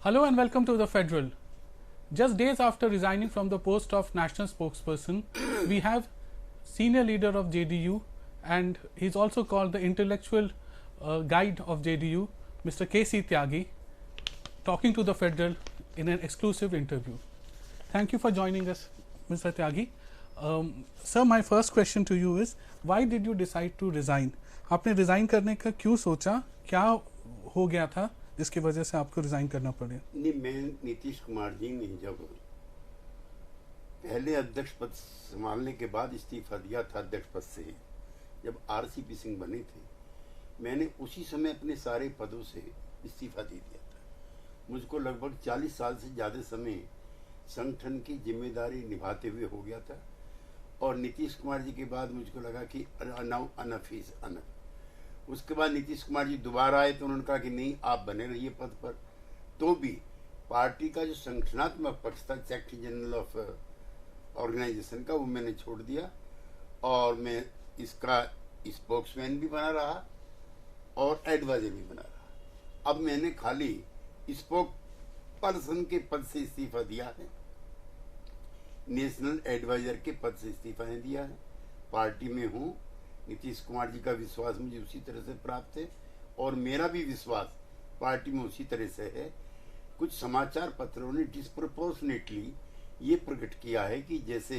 Hello and welcome to the Federal. Just days after resigning from the post of national spokesperson, we have senior leader of JDU, and he's also called the intellectual guide of JDU, Mr. K.C. Tyagi, talking to the Federal in an exclusive interview. Thank you for joining us, Mr. Tyagi. Sir, my first question to you is, why did you decide to resign? आपने resign करने का क्यों सोचा? क्या हो गया था जिसकी वजह से आपको रिजाइन करना पड़े? नहीं, मैं नीतीश कुमार जी ने जब पहले अध्यक्ष पद संभालने के बाद इस्तीफा दिया था अध्यक्ष पद से, जब आरसीपी सिंह बने थे, मैंने उसी समय अपने सारे पदों से इस्तीफा दे दिया था। मुझको लगभग 40 साल से ज़्यादा समय संगठन की जिम्मेदारी निभाते हुए हो गया था, और नीतीश कुमार जी के बाद मुझको लगा कि अनफ इज अनफ। उसके बाद नीतीश कुमार जी दोबारा आए तो उन्होंने कहा कि नहीं, आप बने रहिए पद पर। तो भी पार्टी का जो संगठनात्मक पक्ष था, सेक्रेटरी जनरल ऑफ ऑर्गेनाइजेशन का, वो मैंने छोड़ दिया और मैं इसका स्पोक्समैन भी बना रहा और एडवाइजर भी बना रहा। अब मैंने खाली स्पोक पर्सन के पद से इस्तीफा दिया है, नेशनल एडवाइजर के पद से इस्तीफा नहीं दिया है। पार्टी में हूँ, नीतीश कुमार जी का विश्वास मुझे उसी तरह से प्राप्त है और मेरा भी विश्वास पार्टी में उसी तरह से है। कुछ समाचार पत्रों ने डिस्प्रोपोर्शनेटली ये प्रकट किया है कि जैसे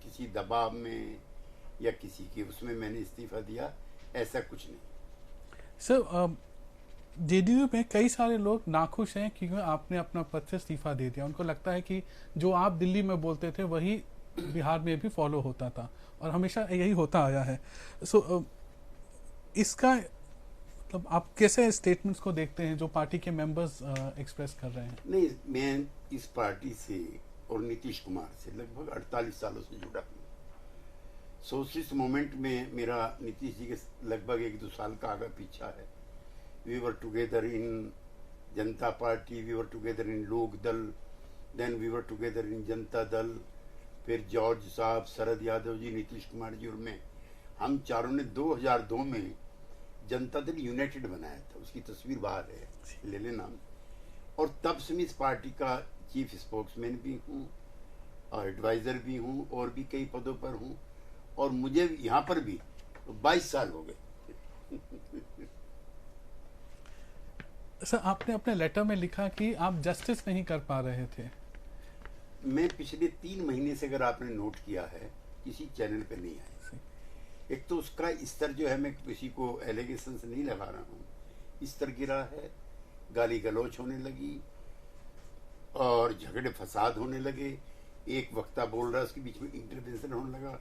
किसी दबाव में या किसी के उसमें मैंने इस्तीफा दिया, ऐसा कुछ नहीं। सर, जेडीयू में कई सारे लोग नाखुश हैं क्योंकि आपने अपना पद से इस्तीफा दे दिया। उनको लगता है कि जो आप दिल्ली में बोलते थे वही बिहार में भी फॉलो होता था और हमेशा यही होता आया है। इसका मतलब आप कैसे स्टेटमेंट्स को देखते हैं जो पार्टी के मेंबर्स एक्सप्रेस कर रहे हैं? नहीं, मैं इस पार्टी से और नीतीश कुमार से लगभग 48 सालों से जुड़ा हूँ। सोशलिस्ट मूवमेंट में मेरा नीतीश जी के लगभग 1-2 साल का आगे पीछा है। We were together in Janata Party, we were together in Lok Dal, then we were together in Janata Dal, फिर जॉर्ज साहब, शरद यादव जी, नीतीश कुमार जी और मैं, हम चारों ने 2002 में जनता दल यूनाइटेड बनाया था। उसकी तस्वीर बाहर है, ले लेना। और तब से मैं इस पार्टी का चीफ स्पोक्समैन भी हूँ और एडवाइज़र भी हूँ और भी कई पदों पर हूँ, और मुझे यहाँ पर भी 22 साल हो गए। सर, आपने अपने लेटर में लिखा कि आप जस्टिस नहीं कर पा रहे थे। मैं पिछले 3 महीने से, अगर आपने नोट किया है, किसी चैनल पे नहीं आया। एक तो उसका स्तर जो है, मैं किसी को एलिगेशन से नहीं लगा रहा हूँ, स्तर गिरा है, गाली गलौच होने लगी और झगड़े फसाद होने लगे। एक वक्ता बोल रहा है, उसके बीच में इंटरवेंशन होने लगा।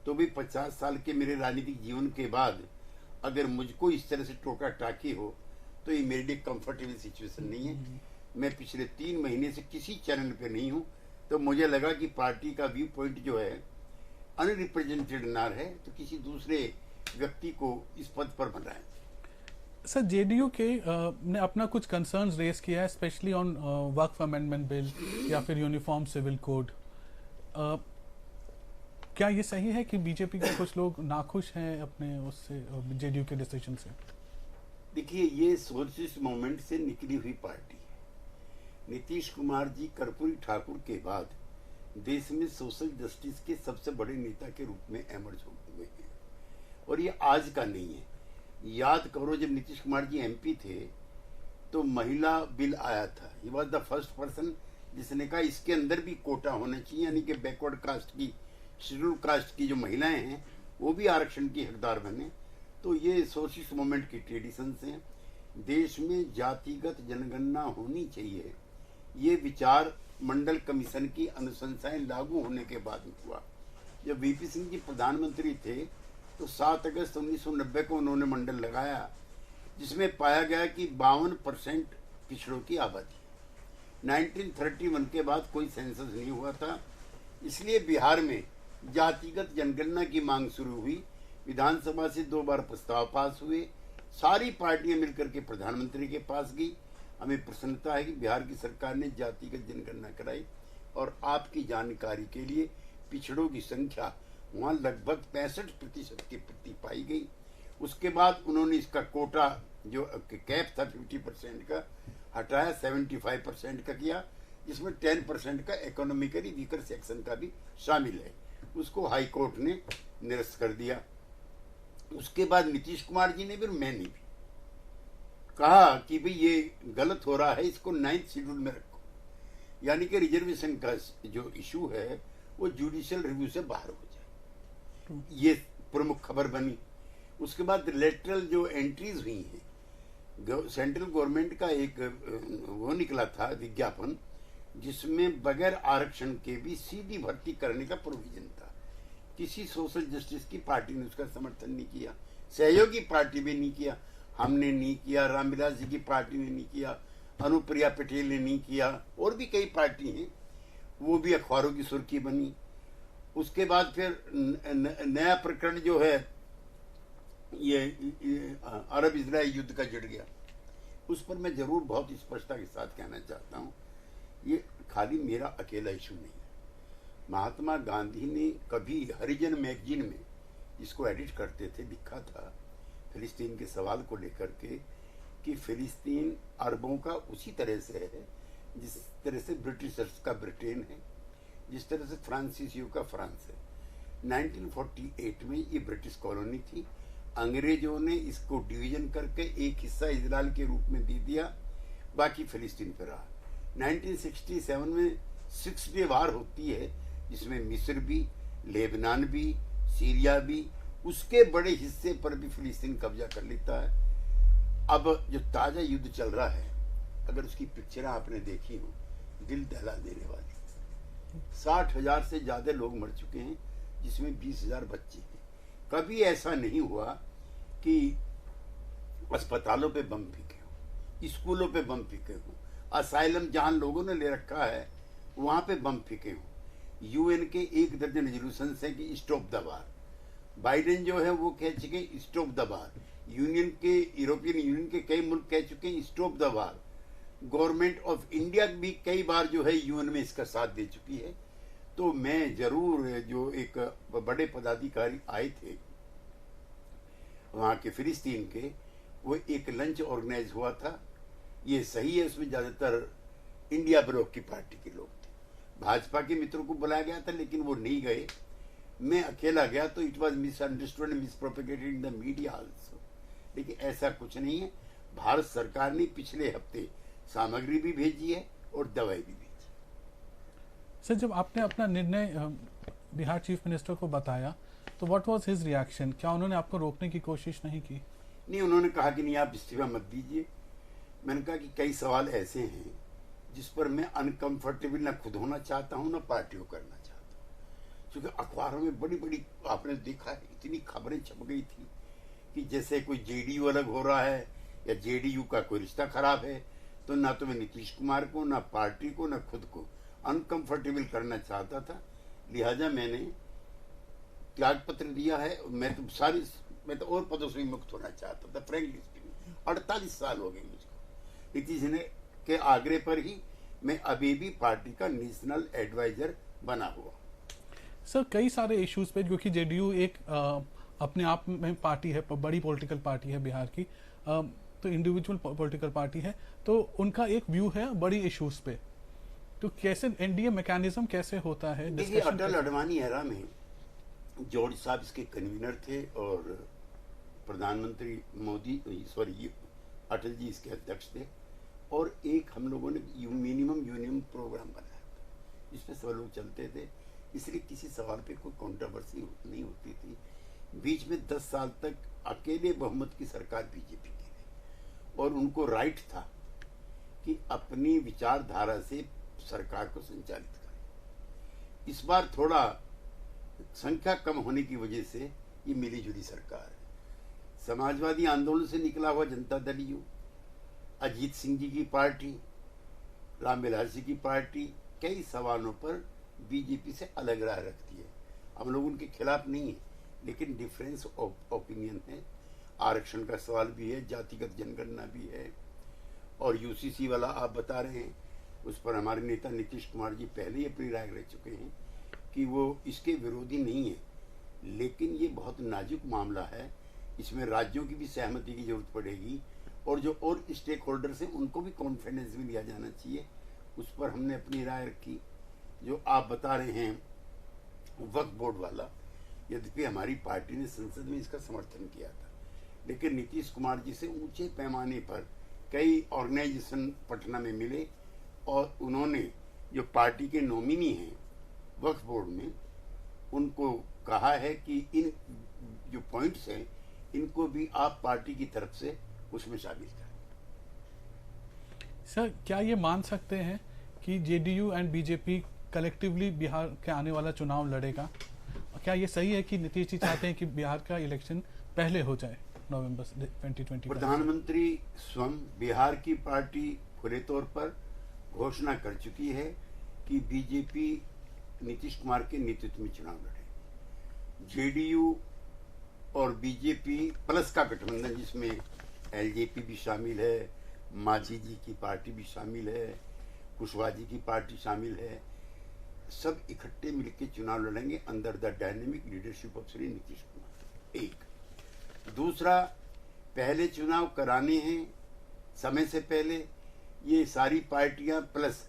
तो भी 50 साल के मेरे राजनीतिक जीवन के बाद अगर मुझको इस तरह से टोका टाकी हो तो ये मेरे लिए कंफर्टेबल सिचुएशन नहीं है। मैं पिछले 3 महीने से किसी चैनल पे नहीं हूँ, तो मुझे लगा कि पार्टी का व्यू पॉइंट जो है अनरिप्रेजेंटेड ना रहे, तो किसी दूसरे व्यक्ति को इस पद पर बनाएं। सर, जेडीयू के ने अपना कुछ कंसर्न्स रेज किया है, specially on Waqf amendment bill या फिर यूनिफॉर्म सिविल कोड। क्या ये सही है कि बीजेपी के कुछ लोग नाखुश हैं अपने उससे, जेडीयू के डिसीजन से? देखिए, ये सोशलिस्ट मूवमेंट से निकली हुई पार्टी है। नीतीश कुमार जी कर्पूरी ठाकुर के बाद देश में सोशल जस्टिस के सबसे बड़े नेता के रूप में एमर्ज हुए हैं, और ये आज का नहीं है। याद करो, जब नीतीश कुमार जी एमपी थे तो महिला बिल आया था। He was the first person जिसने कहा इसके अंदर भी कोटा होना चाहिए, यानी कि बैकवर्ड कास्ट की, शेड्यूल कास्ट की जो महिलाएं हैं वो भी आरक्षण की हकदार बने। तो ये सोशलिस्ट मूवमेंट की ट्रेडिशंस हैं। देश में जातिगत जनगणना होनी चाहिए, ये विचार मंडल कमीशन की अनुशंसाएं लागू होने के बाद हुआ। जब वीपी सिंह जी प्रधानमंत्री थे तो 7 अगस्त 1990 को उन्होंने मंडल लगाया, जिसमें पाया गया कि 52% पिछड़ों की आबादी। 1931 के बाद कोई सेंसस नहीं हुआ था, इसलिए बिहार में जातिगत जनगणना की मांग शुरू हुई। विधानसभा से 2 बार प्रस्ताव पास हुए, सारी पार्टियां मिलकर के प्रधानमंत्री के पास गई। हमें प्रसन्नता है कि बिहार की सरकार ने जातिगत जनगणना कराई, और आपकी जानकारी के लिए पिछड़ों की संख्या वहाँ लगभग 65% के प्रति पाई गई। उसके बाद उन्होंने इसका कोटा जो कैप था 50% का हटाया, 75% का किया, जिसमें 10% का इकोनॉमिकली वीकर सेक्शन का भी शामिल है। उसको हाई कोर्ट ने निरस्त कर दिया। उसके बाद नीतीश कुमार जी ने भी, मैंने भी कहा कि भाई ये गलत हो रहा है, इसको 9th शेड्यूल में रखो, यानी कि रिजर्वेशन का जो इशू है वो जुडिशियल रिव्यू से बाहर हो जाए। ये प्रमुख खबर बनी। उसके बाद लेटरल जो एंट्रीज हुई हैं, सेंट्रल गवर्नमेंट का एक वो निकला था विज्ञापन, जिसमें बगैर आरक्षण के भी सीधी भर्ती करने का प्रोविजन था। किसी सोशल जस्टिस की पार्टी ने उसका समर्थन नहीं किया, सहयोगी पार्टी भी नहीं किया, हमने नहीं किया, रामविलास जी की पार्टी ने नहीं किया, अनुप्रिया पटेल ने नहीं किया, और भी कई पार्टी हैं, वो भी अखबारों की सुर्खी बनी। उसके बाद फिर नया प्रकरण जो है ये अरब इजराइल युद्ध का जुड़ गया। उस पर मैं जरूर बहुत स्पष्टता के साथ कहना चाहता हूँ, ये खाली मेरा अकेला इशू नहीं है। महात्मा गांधी ने कभी हरिजन मैगजीन में, जिसको एडिट करते थे, लिखा था फिलिस्तीन के सवाल को लेकर के कि फिलिस्तीन अरबों का उसी तरह से है जिस तरह से ब्रिटिशर्स का ब्रिटेन है, जिस तरह से फ्रांसीसियों का फ्रांस है। 1948 में ये ब्रिटिश कॉलोनी थी। अंग्रेजों ने इसको डिवीजन करके एक हिस्सा इजराइल के रूप में दे दिया, बाकी फिलिस्तीन पर रहा। 1967 में 6 डे वार होती है, जिसमें मिस्र भी, लेबनान भी, सीरिया भी, उसके बड़े हिस्से पर भी फिलिस्तीन कब्जा कर लेता है। अब जो ताजा युद्ध चल रहा है, अगर उसकी पिक्चर आपने देखी हो, दिल दहला देने वाली। 60,000 से ज्यादा लोग मर चुके हैं, जिसमें 20,000 बच्चे हैं। कभी ऐसा नहीं हुआ कि अस्पतालों पे बम फेंके हो, स्कूलों पे बम फेंके हो, असाइलम जहां लोगों ने ले रखा है वहां पे बम फेंके हो। यूएन के 1 दर्जन रेजोल्यूशन है कि स्टॉप द वार। बाइडेन जो है वो कह चुके stop the war. European union के कई मुल्क कह चुके हैं stop the war. Government of India भी कई बार जो है यूएन में इसका साथ दे चुकी है। तो मैं जरूर, जो एक बड़े पदाधिकारी आए थे वहां के फिलिस्तीन के, वो एक लंच ऑर्गेनाइज हुआ था, ये सही है, उसमें ज्यादातर इंडिया ब्लॉक की पार्टी के लोग थे। भाजपा के मित्रों को बुलाया गया था लेकिन वो नहीं गए, मैं अकेला गया, तो it was misunderstood and mispropagated in the media also. लेकिन ऐसा कुछ नहीं है। भारत सरकार ने पिछले हफ्ते सामग्री भी भेजी है और दवाई भी भेजी। सर, जब आपने अपना निर्णय बिहार चीफ मिनिस्टर को बताया तो व्हाट वाज हिज रिएक्शन? क्या उन्होंने आपको रोकने की कोशिश नहीं की? नहीं, उन्होंने कहा कि नहीं, आप इस्तीफा मत दीजिए। मैंने कहा कि कई सवाल ऐसे हैं जिस पर मैं अनकंफर्टेबल ना खुद होना चाहता हूं, ना पार्टी को करना चाहता हूं। क्योंकि अखबारों में बड़ी बड़ी, आपने देखा है, इतनी खबरें छप गई थी कि जैसे कोई जेडीयू अलग हो रहा है या जेडीयू का कोई रिश्ता खराब है। तो ना तो मैं नीतीश कुमार को, ना पार्टी को, ना खुद को अनकंफर्टेबल करना चाहता था। लिहाजा मैंने त्याग पत्र दिया है। मैं तो और पदों से भी मुक्त होना चाहता था, फ्रेंकली स्पीकिंग। 48 साल हो गए मुझको। नीतीश ने के आग्रह पर ही मैं अभी भी पार्टी का नेशनल एडवाइजर बना हुआ। सर, कई सारे इश्यूज पे, क्योंकि जेडीयू एक अपने आप में पार्टी है, बड़ी पॉलिटिकल पार्टी है बिहार की, तो इंडिविजुअल पॉलिटिकल पार्टी है, तो उनका एक व्यू है बड़ी इश्यूज पे। तो कैसे एनडीए मैकेनिज्म कैसे होता है? देखिए, अटल अडवाणी एरा में जॉर्ज साहब इसके कन्वीनर थे और प्रधानमंत्री अटल जी इसके अध्यक्ष थे। और एक हम लोगों ने मिनिमम यूनियन प्रोग्राम बनाया था, जिसमें सब लोग चलते थे, इसलिए किसी सवाल पे कोई कंट्रोवर्सी नहीं होती थी। बीच में 10 साल तक अकेले बहुमत की सरकार बीजेपी की थी और उनको राइट था कि अपनी विचारधारा से सरकार को संचालित करें। इस बार थोड़ा संख्या कम होने की वजह से ये मिली जुली सरकार है। समाजवादी आंदोलन से निकला हुआ जनता दल यू, अजीत सिंह जी की पार्टी, रामविलास जी की पार्टी कई सवालों पर बीजेपी से अलग राय रखती है। हम लोग उनके खिलाफ नहीं है, लेकिन डिफरेंस ऑफ ओपिनियन है। आरक्षण का सवाल भी है, जातिगत जनगणना भी है, और यूसीसी वाला आप बता रहे हैं, उस पर हमारे नेता नीतीश कुमार जी पहले ही अपनी राय रख चुके हैं कि वो इसके विरोधी नहीं है। लेकिन ये बहुत नाजुक मामला है, इसमें राज्यों की भी सहमति की जरूरत पड़ेगी और जो और स्टेक होल्डर्स हैं उनको भी कॉन्फिडेंस में लिया जाना चाहिए। उस पर हमने अपनी राय रखी। जो आप बता रहे हैं वक्फ बोर्ड वाला, यद्यपि हमारी पार्टी ने संसद में इसका समर्थन किया था, लेकिन नीतीश कुमार जी से ऊंचे पैमाने पर कई ऑर्गेनाइजेशन पटना में मिले और उन्होंने जो पार्टी के नॉमिनी हैं वक्फ बोर्ड में उनको कहा है कि इन जो पॉइंट्स हैं इनको भी आप पार्टी की तरफ से उसमें शामिल करें। सर, क्या ये मान सकते हैं कि JDU and BJP collectively Bihar के आने वाला चुनाव लड़ेगा? क्या ये सही है कि नीतीश जी चाहते हैं कि बिहार का इलेक्शन पहले हो जाए नवंबर 2020? प्रधानमंत्री स्वयं बिहार की पार्टी खुले तौर पर घोषणा कर चुकी है कि बीजेपी नीतीश कुमार के नेतृत्व में चुनाव लड़ेगी। जेडीयू और बीजेपी प्लस का गठबंधन जिसमें एलजेपी भी शामिल है, मांझी जी की पार्टी भी शामिल है, कुशवाहा जी की पार्टी शामिल है, सब इकट्ठे मिलकर चुनाव लड़ेंगे under the dynamic leadership of Shri Nitish Kumar. एक दूसरा, पहले चुनाव कराने हैं समय से पहले, ये सारी पार्टियां प्लस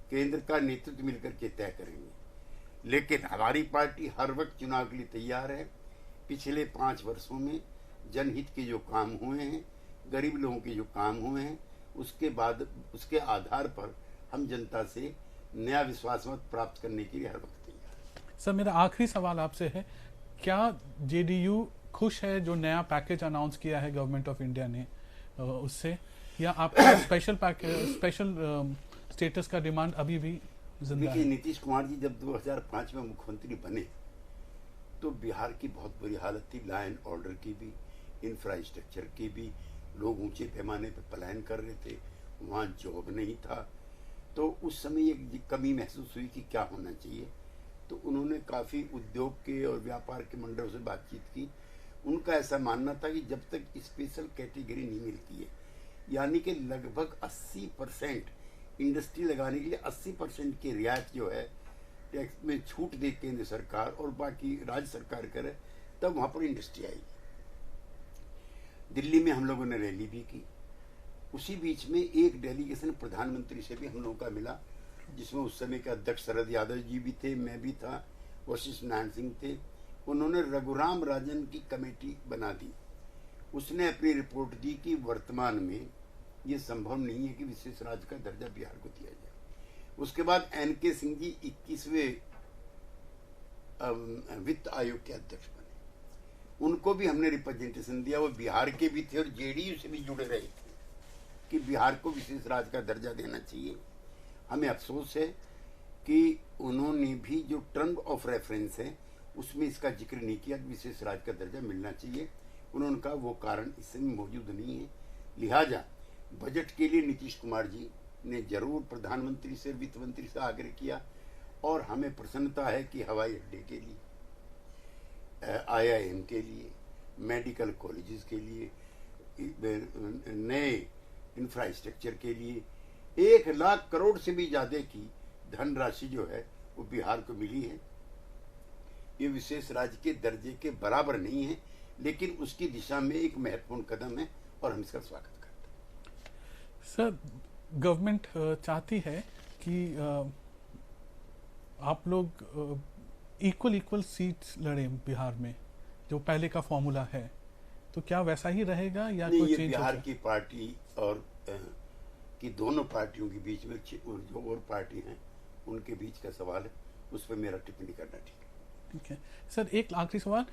केंद्र का नेतृत्व मिलकर के तय करेंगे। लेकिन हमारी पार्टी हर वक्त चुनाव के लिए तैयार है। पिछले 5 वर्षों में जनहित के जो काम हुए हैं, गरीब लोगों के जो काम हुए हैं, उसके आधार पर हम जनता से नया विश्वास मत प्राप्त करने के लिए हर वक्त तैयार है। सर, मेरा आखिरी सवाल आपसे है, क्या जेडीयू खुश है जो नया पैकेज अनाउंस किया है गवर्नमेंट ऑफ इंडिया ने उससे, या आपका स्पेशल स्टेटस का डिमांड अभी भी जिंदा है? नीतीश कुमार जी जब 2005 में मुख्यमंत्री बने तो बिहार की बहुत बुरी हालत थी, लॉ एंड ऑर्डर की भी, इंफ्रास्ट्रक्चर की भी। लोग ऊंचे पैमाने पर पलायन कर रहे थे, वहाँ जॉब नहीं था। तो उस समय एक कमी महसूस हुई कि क्या होना चाहिए। तो उन्होंने काफ़ी उद्योग के और व्यापार के मंडलों से बातचीत की। उनका ऐसा मानना था कि जब तक स्पेशल कैटेगरी नहीं मिलती है, यानी कि लगभग 80% इंडस्ट्री लगाने के लिए 80% की रियायत जो है टैक्स में छूट दे केंद्र सरकार और बाकी राज्य सरकार करे, तब वहाँ पर इंडस्ट्री आएगी। दिल्ली में हम लोगों ने रैली भी की। उसी बीच में एक डेलीगेशन प्रधानमंत्री से भी हम लोगों का मिला, जिसमें उस समय के अध्यक्ष शरद यादव जी भी थे, मैं भी था, वशिष्ठ नारायण सिंह थे। उन्होंने रघुराम राजन की कमेटी बना दी। उसने अपनी रिपोर्ट दी कि वर्तमान में ये संभव नहीं है कि विशेष राज्य का दर्जा बिहार को दिया जाए। उसके बाद एनके सिंह जी 21वें वित्त आयोग के अध्यक्ष बने। उनको भी हमने रिप्रेजेंटेशन दिया। वो बिहार के भी थे और जेडीयू से भी जुड़े रहे थे कि बिहार को विशेष राज्य का दर्जा देना चाहिए। हमें अफसोस है कि उन्होंने भी जो टर्म ऑफ रेफरेंस है उसमें इसका जिक्र नहीं किया कि विशेष राज्य का दर्जा मिलना चाहिए। उन्होंने कहा वो कारण इस समय मौजूद नहीं है। लिहाजा बजट के लिए नीतीश कुमार जी ने जरूर प्रधानमंत्री से, वित्त मंत्री से आग्रह किया और हमें प्रसन्नता है कि हवाई अड्डे के लिए, IIM के लिए, मेडिकल कॉलेजेस के लिए, नए इंफ्रास्ट्रक्चर के लिए 1 लाख करोड़ से भी ज्यादा की धनराशि जो है वो बिहार को मिली है। ये विशेष राज्य के दर्जे के बराबर नहीं है, लेकिन उसकी दिशा में एक महत्वपूर्ण कदम है और हम इसका स्वागत करते हैं। सर, गवर्नमेंट चाहती है कि आप लोग इक्वल सीट्स लड़ें बिहार में, जो पहले का फॉर्मूला है, तो क्या वैसा ही रहेगा या कोई चेंज? बिहार की पार्टी और कि दोनों पार्टियों के बीच में जो और पार्टी हैं उनके बीच का सवाल है, उस पर मेरा टिप्पणी करना ठीक है। सर, एक आखिरी सवाल,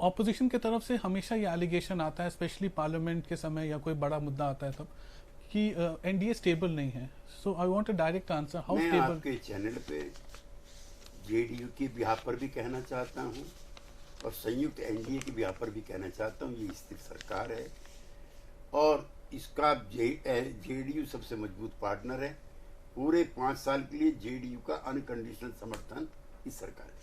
ऑपोजिशन की तरफ से हमेशा ये एलिगेशन आता है, स्पेशली पार्लियामेंट के समय या कोई बड़ा मुद्दा आता है तब, कि एनडीए स्टेबल नहीं है। So I want a direct answer, how stable? मैं आपके चैनल पे जेडीयू के बिहाफ पर भी कहना चाहता हूँ और संयुक्त एनडीए के बिहाफ पर भी कहना चाहता हूँ, ये स्थिर सरकार है और इसका जेडीयू सबसे मजबूत पार्टनर है। पूरे 5 साल के लिए जेडीयू का अनकंडीशनल समर्थन इस सरकार है।